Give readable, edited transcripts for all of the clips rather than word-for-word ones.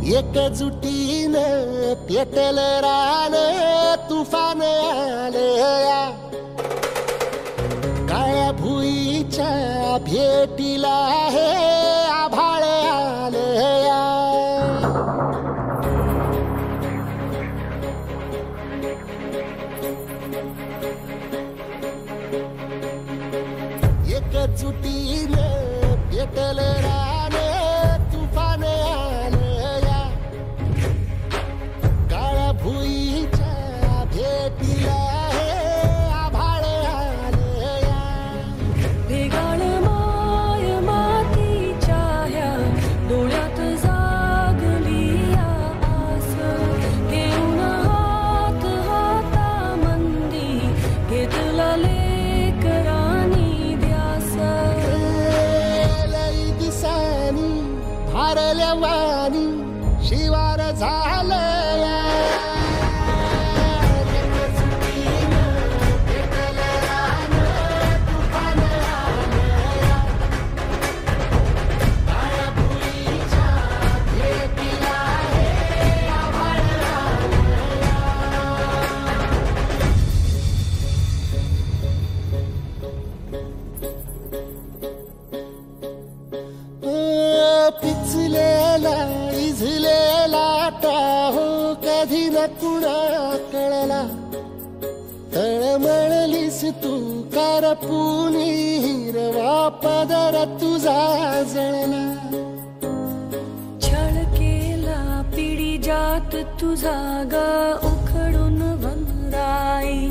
एकजुटीनं पेटल रान तुफान आलया काळ्या भुईच्या भेटीला हे आभाळ आलया एकजुटीनं पेटल रान तुफान आलया काळ्या भुईच्या भेटीला हे आभाळ आलया भेगाळ माय मातीच्या ह्या डोळ्यात जागली आस घेऊन हात हातामंदी घेतला लेकरांनी ध्यास लई दिसानी भारल्या वाणी शिवार झालया पिचलेला इझलेला टाहो कधी न कुणा कळला तळमळलीस तू करपुनी हिरवा पदर तुझा जळला छळ केला पिढी जात तुझा ग उखडून वनराई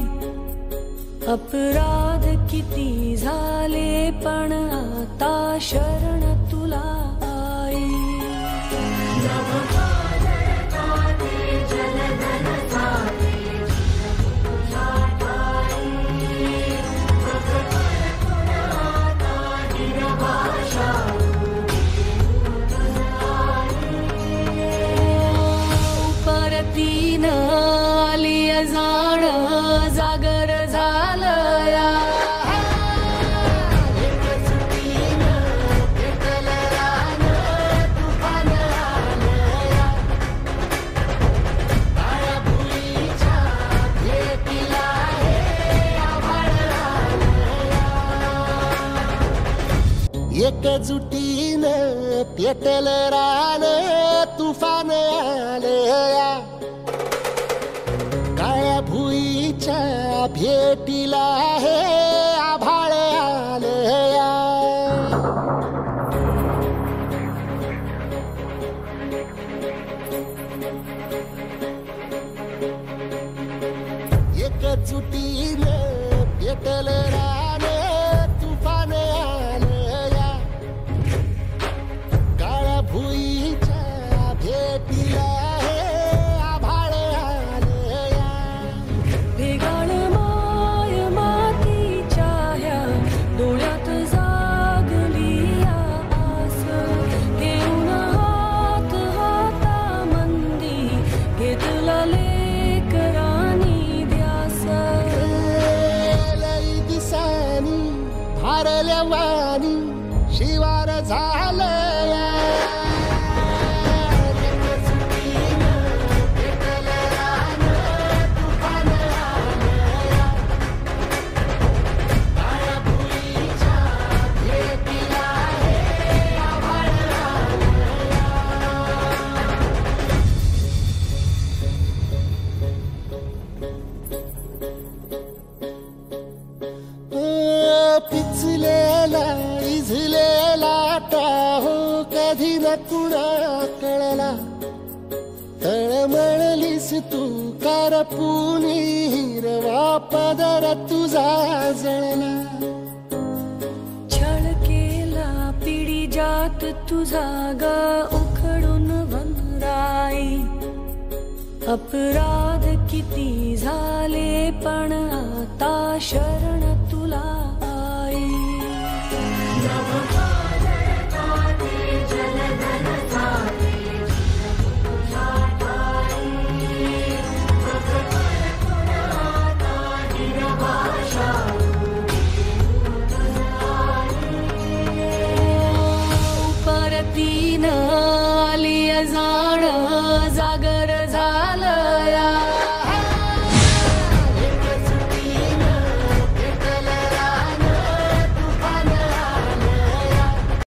अपराध किती झाले पण आता शरण तुला आई परतीन आली जाण जागर झालया एकजुटीनं पेटल रान तुफान आलया काळ्या भुईच्या भेटीला हे आभाळ आलया एकजुटीनं पेटल रान तुफान आलया काळ्या भुईच्या भेटीला हे आभाळ आलया भेगाळ माय मातीच्या ह्या डोळ्यात जागली आस घेऊन हात हातामंदी घेतला लेकरांनी ध्यास लई दिसानी भारल्या वाणी शिवार झालया पिचलेला इझलेला टाहो कधी न कुणा कळला तळमळलीस तू करपुनी हिरवा पदर तुझा जळला छळ केला पिढी जात तुझा ग उखडून वनराई अपराध किती झाले पण आता शरण तुला आई परतीन झाली अजाण जागर